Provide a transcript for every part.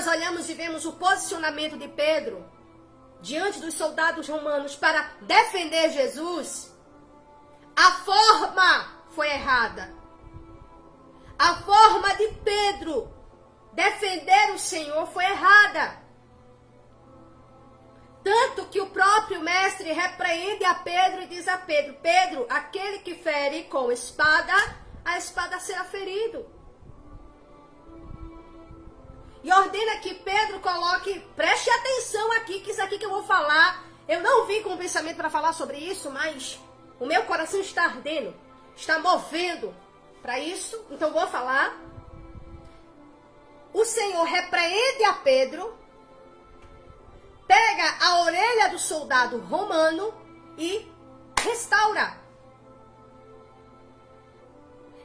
nós olhamos e vemos o posicionamento de Pedro diante dos soldados romanos para defender Jesus, a forma foi errada. A forma de Pedro defender o Senhor foi errada. Tanto que o próprio mestre repreende a Pedro e diz a Pedro: Pedro, aquele que fere com espada, a espada será ferido. E ordena que Pedro coloque, preste atenção aqui, que isso aqui que eu vou falar, eu não vim com o pensamento para falar sobre isso, mas o meu coração está ardendo, está movendo para isso, então vou falar. O Senhor repreende a Pedro, pega a orelha do soldado romano e restaura.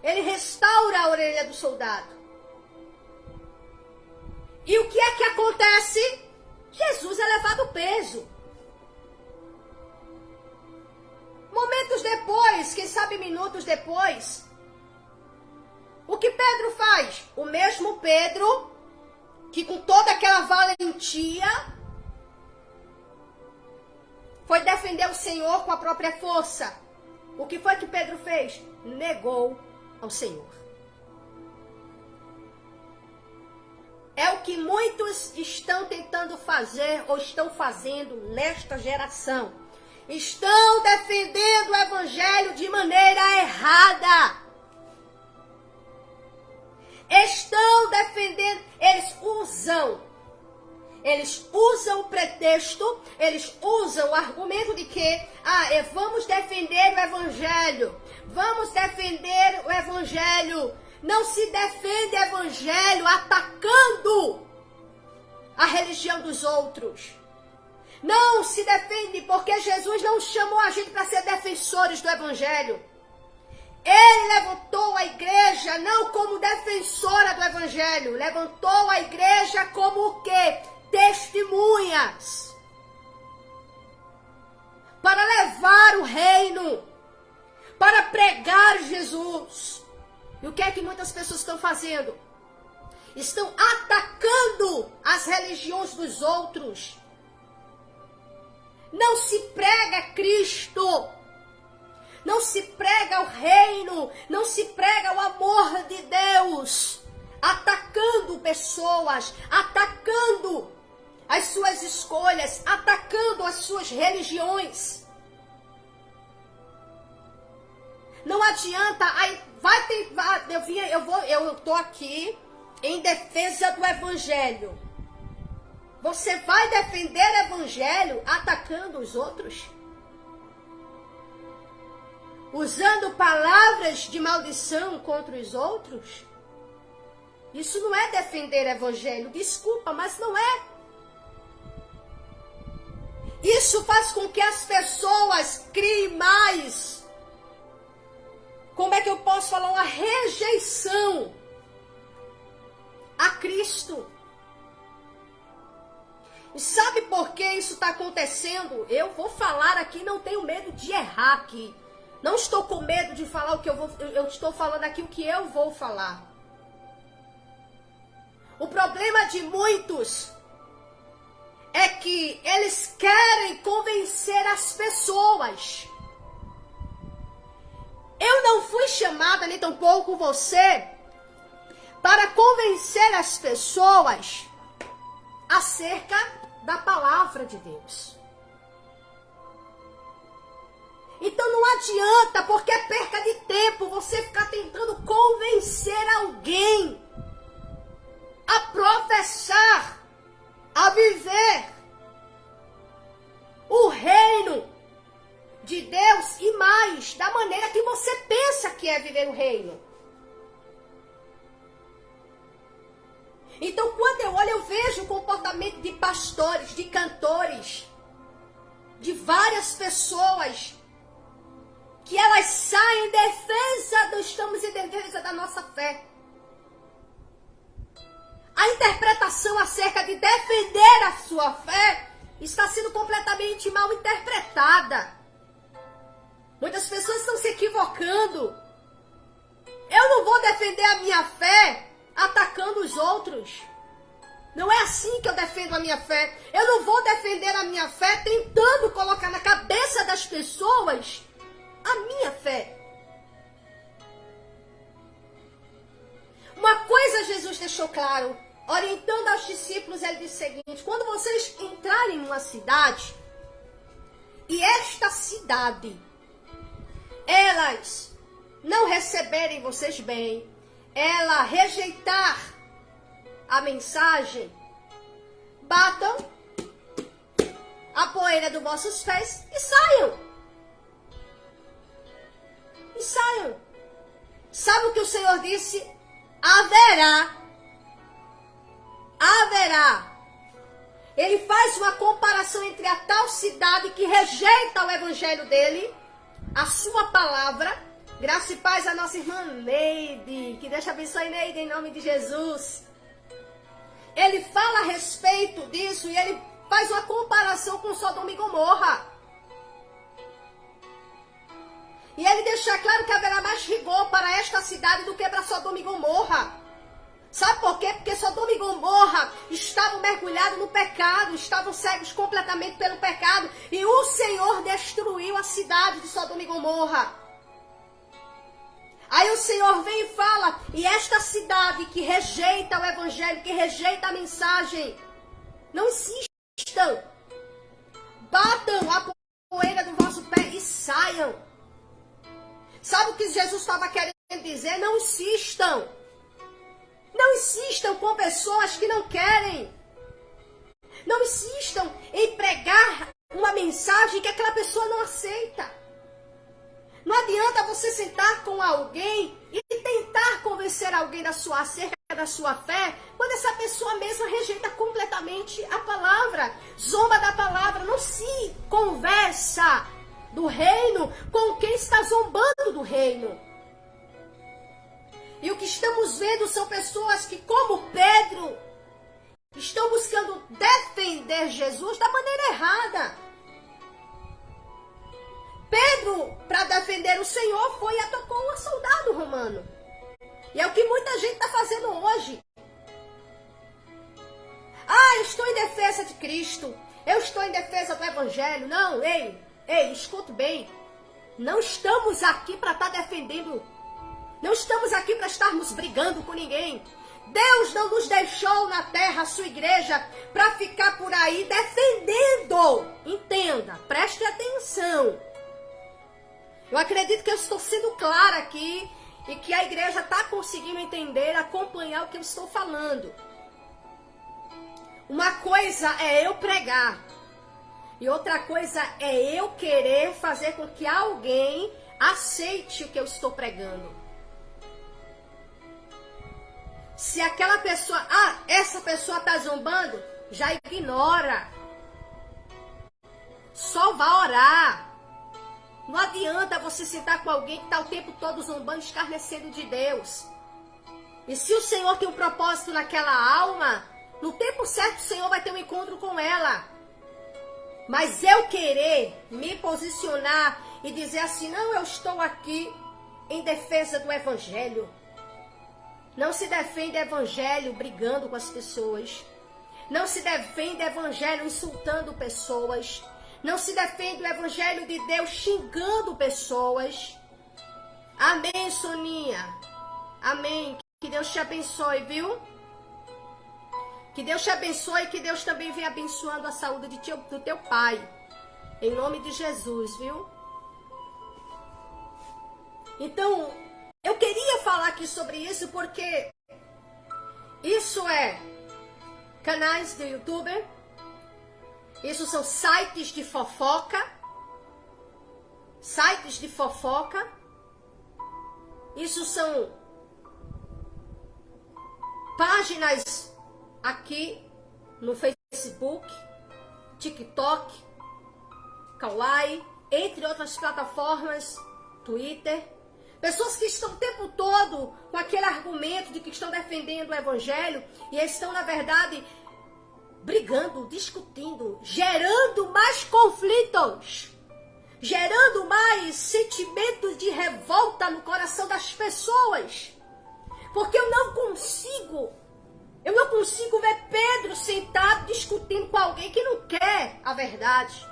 Ele restaura a orelha do soldado. E o que é que acontece? Jesus é levado preso. Momentos depois, quem sabe minutos depois, o que Pedro faz? O mesmo Pedro, que com toda aquela valentia, foi defender o Senhor com a própria força. O que foi que Pedro fez? Negou ao Senhor. É o que muitos estão tentando fazer ou estão fazendo nesta geração. Estão defendendo o evangelho de maneira errada. Estão defendendo, eles usam o pretexto, eles usam o argumento de que, vamos defender o evangelho, vamos defender o evangelho. Não se defende o evangelho atacando a religião dos outros. Não se defende porque Jesus não chamou a gente para ser defensores do evangelho. Ele levantou a igreja não como defensora do evangelho, levantou a igreja como o quê? Testemunhas. Para levar o reino, para pregar Jesus. E o que é que muitas pessoas estão fazendo? Estão atacando as religiões dos outros. Não se prega Cristo. Não se prega o reino. Não se prega o amor de Deus. Atacando pessoas. Atacando as suas escolhas. Atacando as suas religiões. Não adianta. Eu tô aqui em defesa do evangelho. Você vai defender o evangelho atacando os outros? Usando palavras de maldição contra os outros? Isso não é defender o evangelho. Desculpa, mas não é. Isso faz com que as pessoas criem mais. Como é que eu posso falar? Uma rejeição a Cristo. E sabe por que isso está acontecendo? Eu vou falar aqui, não tenho medo de errar aqui. Não estou com medo de falar o que eu estou falando aqui, o que eu vou falar. O problema de muitos é que eles querem convencer as pessoas. Eu não fui chamada, nem tampouco você, para convencer as pessoas acerca da palavra de Deus. Então não adianta, porque é perca de tempo, você ficar tentando convencer alguém a professar, a viver o reino de Deus e mais, da maneira que você pensa que é viver o reino. Então, quando eu olho, eu vejo o comportamento de pastores, de cantores, de várias pessoas, que elas saem em defesa, estamos em defesa da nossa fé. A interpretação acerca de defender a sua fé está sendo completamente mal interpretada. Muitas pessoas estão se equivocando. Eu não vou defender a minha fé atacando os outros. Não é assim que eu defendo a minha fé. Eu não vou defender a minha fé tentando colocar na cabeça das pessoas a minha fé. Uma coisa Jesus deixou claro, orientando aos discípulos, ele disse o seguinte: quando vocês entrarem numa cidade, e esta cidade, elas não receberem vocês bem, ela rejeitar a mensagem, batam a poeira dos vossos pés e saiam. E saiam. Sabe o que o Senhor disse? Haverá. Ele faz uma comparação entre a tal cidade que rejeita o evangelho dele, a sua palavra. Graça e paz à nossa irmã Neide. Que Deus te abençoe, Neide, em nome de Jesus. Ele fala a respeito disso e ele faz uma comparação com Sodoma e Gomorra. E ele deixa claro que haverá mais rigor para esta cidade do que para Sodoma e Gomorra. Sabe por quê? Porque Sodoma e Gomorra estavam mergulhados no pecado, estavam cegos completamente pelo pecado. E o Senhor destruiu a cidade de Sodoma e Gomorra. Aí o Senhor vem e fala: e esta cidade que rejeita o evangelho, que rejeita a mensagem, não insistam. Batam a poeira do vosso pé e saiam. Sabe o que Jesus estava querendo dizer? Não insistam. Não insistam com pessoas que não querem. Não insistam em pregar uma mensagem que aquela pessoa não aceita. Não adianta você sentar com alguém e tentar convencer alguém acerca da sua fé, quando essa pessoa mesma rejeita completamente a palavra, zomba da palavra. Não se conversa do reino com quem está zombando do reino. E o que estamos vendo são pessoas que, como Pedro, estão buscando defender Jesus da maneira errada. Pedro, para defender o Senhor, foi e atacou um soldado romano. E é o que muita gente está fazendo hoje. Ah, eu estou em defesa de Cristo. Eu estou em defesa do Evangelho. Não, ei, escute bem. Não estamos aqui para estar defendendo. Não estamos aqui para estarmos brigando com ninguém. Deus não nos deixou na terra, a sua igreja, para ficar por aí defendendo. Entenda, preste atenção. Eu acredito que eu estou sendo clara aqui e que a igreja está conseguindo entender, acompanhar o que eu estou falando. Uma coisa é eu pregar e outra coisa é eu querer fazer com que alguém aceite o que eu estou pregando. Se aquela pessoa, essa pessoa está zombando, já ignora. Só vá orar. Não adianta você sentar com alguém que está o tempo todo zombando, escarnecendo de Deus. E se o Senhor tem um propósito naquela alma, no tempo certo o Senhor vai ter um encontro com ela. Mas eu querer me posicionar e dizer assim: não, eu estou aqui em defesa do Evangelho. Não se defende Evangelho brigando com as pessoas. Não se defende Evangelho insultando pessoas. Não se defende o Evangelho de Deus xingando pessoas. Amém, Soninha? Amém. Que Deus te abençoe, viu? Que Deus te abençoe e que Deus também venha abençoando a saúde do teu pai. Em nome de Jesus, viu? Então, eu queria falar aqui sobre isso porque isso é canais do YouTuber, isso são sites de fofoca, isso são páginas aqui no Facebook, TikTok, Kawaii, entre outras plataformas, Twitter. Pessoas que estão o tempo todo com aquele argumento de que estão defendendo o Evangelho e estão, na verdade, brigando, discutindo, gerando mais conflitos, gerando mais sentimentos de revolta no coração das pessoas. Porque eu não consigo ver Pedro sentado discutindo com alguém que não quer a verdade.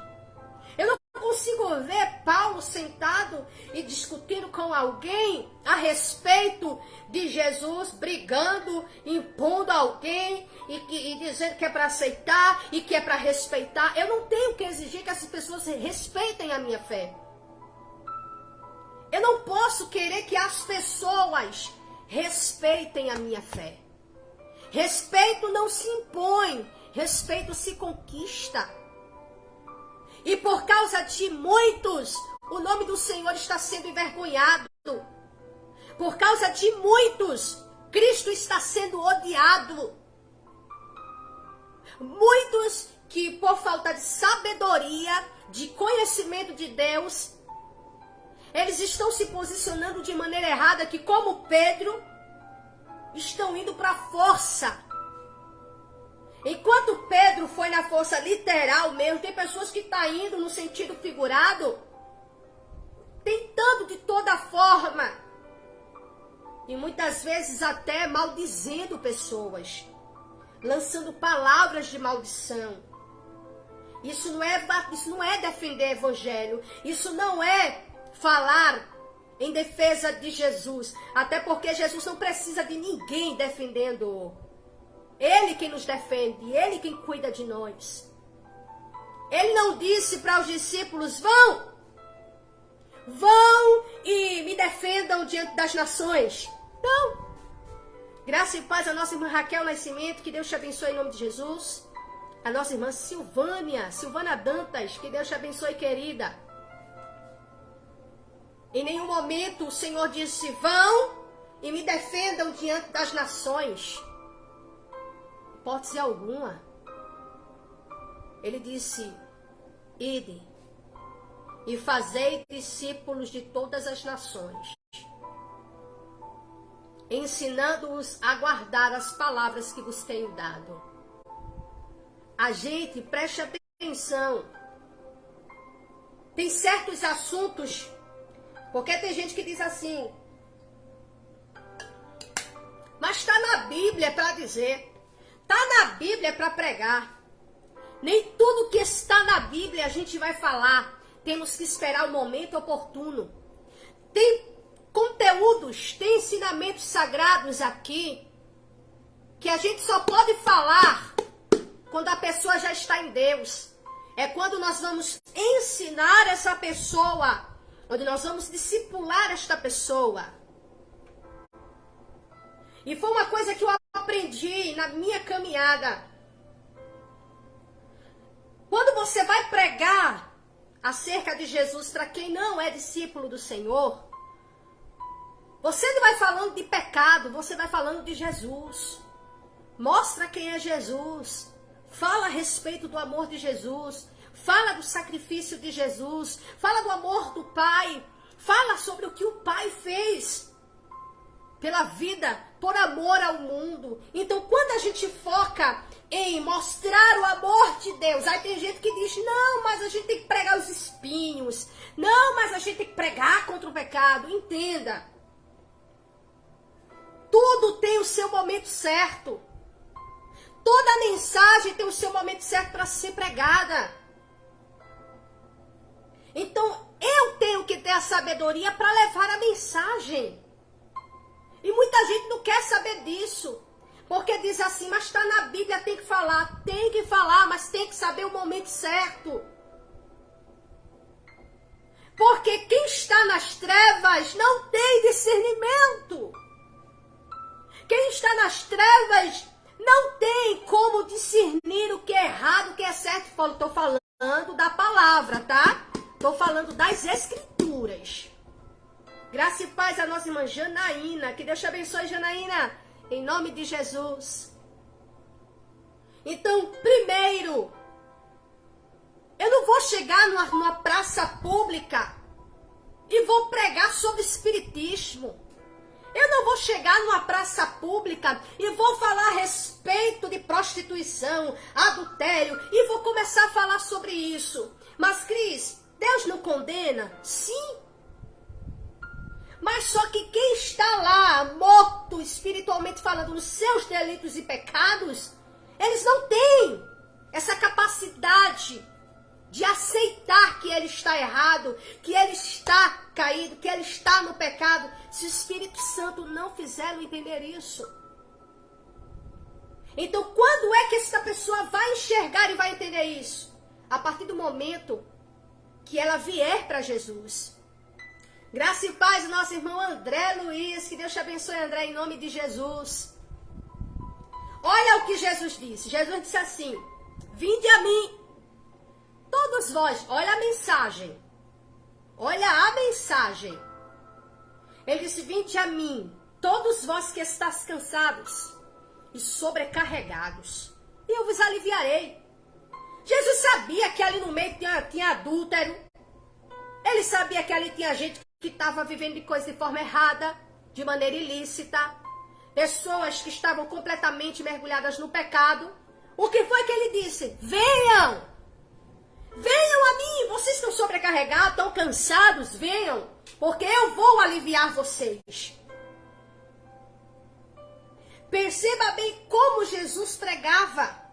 Eu não consigo ver Paulo sentado e discutindo com alguém a respeito de Jesus, brigando, impondo alguém e dizendo que é para aceitar e que é para respeitar. Eu não tenho que exigir que essas pessoas respeitem a minha fé. Eu não posso querer que as pessoas respeitem a minha fé. Respeito não se impõe, respeito se conquista. E por causa de muitos, o nome do Senhor está sendo envergonhado. Por causa de muitos, Cristo está sendo odiado. Muitos que por falta de sabedoria, de conhecimento de Deus, eles estão se posicionando de maneira errada, que como Pedro, estão indo para a força. Enquanto Pedro foi na força literal mesmo, tem pessoas que estão indo no sentido figurado, tentando de toda forma, e muitas vezes até maldizendo pessoas, lançando palavras de maldição. Isso não é defender o evangelho, isso não é falar em defesa de Jesus, até porque Jesus não precisa de ninguém defendendo-o. Ele quem nos defende, Ele quem cuida de nós. Ele não disse para os discípulos, vão e me defendam diante das nações. Não. Graça e paz a nossa irmã Raquel Nascimento, que Deus te abençoe em nome de Jesus. A nossa irmã Silvana Dantas, que Deus te abençoe, querida. Em nenhum momento o Senhor disse, vão e me defendam diante das nações. Hipótese alguma. Ele disse, ide e fazei discípulos de todas as nações, ensinando-os a guardar as palavras que vos tenho dado. A gente, preste atenção, tem certos assuntos, porque tem gente que diz assim, mas está na Bíblia para dizer, está na Bíblia para pregar. Nem tudo que está na Bíblia a gente vai falar. Temos que esperar o momento oportuno. Tem conteúdos, tem ensinamentos sagrados aqui que a gente só pode falar quando a pessoa já está em Deus. É quando nós vamos ensinar essa pessoa, onde nós vamos discipular esta pessoa. E foi uma coisa que eu aprendi na minha caminhada. Quando você vai pregar acerca de Jesus para quem não é discípulo do Senhor, você não vai falando de pecado, você vai falando de Jesus. Mostra quem é Jesus. Fala a respeito do amor de Jesus. Fala do sacrifício de Jesus. Fala do amor do Pai. Fala sobre o que o Pai fez pela vida, por amor ao mundo. Então, quando a gente foca em mostrar o amor de Deus, aí tem gente que diz, não, mas a gente tem que pregar os espinhos. Não, mas a gente tem que pregar contra o pecado. Entenda. Tudo tem o seu momento certo. Toda mensagem tem o seu momento certo para ser pregada. Então, eu tenho que ter a sabedoria para levar a mensagem. E muita gente não quer saber disso. Porque diz assim, mas está na Bíblia, tem que falar. Tem que falar, mas tem que saber o momento certo. Porque quem está nas trevas não tem discernimento. Quem está nas trevas não tem como discernir o que é errado, o que é certo. Estou falando da palavra, tá? Estou falando das escrituras. Graça e paz a nossa irmã Janaína. Que Deus te abençoe, Janaína. Em nome de Jesus. Então, primeiro, eu não vou chegar numa praça pública e vou pregar sobre espiritismo. Eu não vou chegar numa praça pública e vou falar a respeito de prostituição, adultério, e vou começar a falar sobre isso. Mas, Cris, Deus não condena? Sim. Mas só que quem está lá, morto espiritualmente falando nos seus delitos e pecados, Eles não têm essa capacidade de aceitar que ele está errado, que ele está caído, que ele está no pecado, se o Espírito Santo não fizer entender isso. Então, quando é que essa pessoa vai enxergar e vai entender isso? A partir do momento que ela vier para Jesus. Graça e paz, nosso irmão André Luiz, que Deus te abençoe, André, em nome de Jesus. Olha o que Jesus disse. Jesus disse assim: vinde a mim, todos vós. Olha a mensagem. Olha a mensagem. Ele disse: vinde a mim, todos vós que estáis cansados e sobrecarregados, e eu vos aliviarei. Jesus sabia que ali no meio tinha adúltero. Ele sabia que ali tinha gente que estava vivendo de coisa de forma errada, de maneira ilícita. Pessoas que estavam completamente mergulhadas no pecado. O que foi que ele disse? Venham! Venham a mim! Vocês estão sobrecarregados, estão cansados? Venham! Porque eu vou aliviar vocês. Perceba bem como Jesus pregava.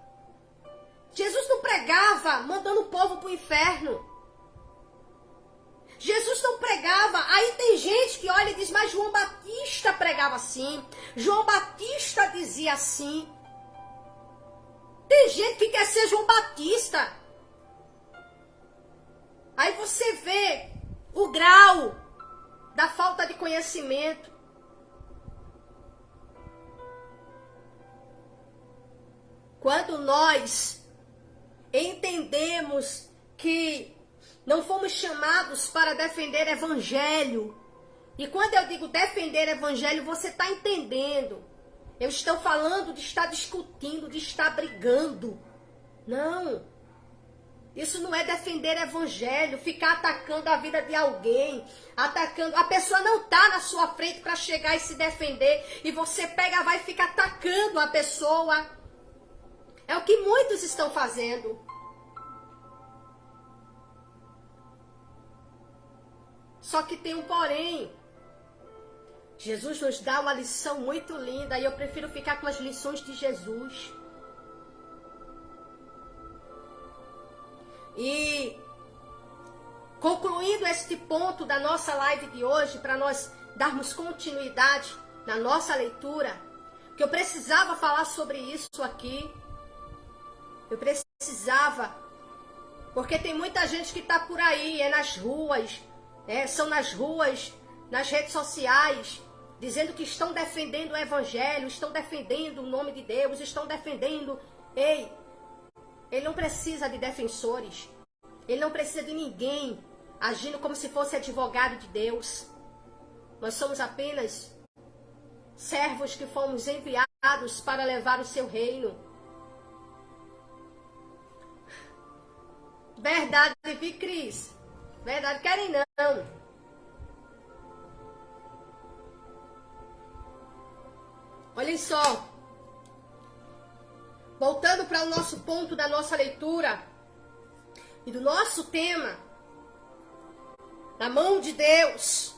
Jesus não pregava mandando o povo para o inferno. Jesus não pregava. Aí tem gente que olha e diz: mas João Batista pregava assim. João Batista dizia assim. Tem gente que quer ser João Batista. Aí você vê o grau da falta de conhecimento. Quando nós entendemos que não fomos chamados para defender evangelho. E quando eu digo defender evangelho, você está entendendo. Eu estou falando de estar discutindo, de estar brigando. Não. Isso não é defender evangelho, ficar atacando a vida de alguém, atacando. A pessoa não está na sua frente para chegar e se defender. E você pega, vai ficar atacando a pessoa. É o que muitos estão fazendo. Só que tem um porém. Jesus nos dá uma lição muito linda e eu prefiro ficar com as lições de Jesus. E concluindo este ponto da nossa live de hoje, para nós darmos continuidade na nossa leitura, que eu precisava falar sobre isso aqui. Eu precisava, porque tem muita gente que está por aí, nas ruas, são nas ruas, nas redes sociais, dizendo que estão defendendo o evangelho, estão defendendo o nome de Deus, estão defendendo. Ei, ele não precisa de defensores, ele não precisa de ninguém agindo como se fosse advogado de Deus. Nós somos apenas servos que fomos enviados para levar o seu reino. Verdade, vi, Cris. Verdade, querem não. Olhem só. Voltando para o nosso ponto da nossa leitura e do nosso tema. Na mão de Deus.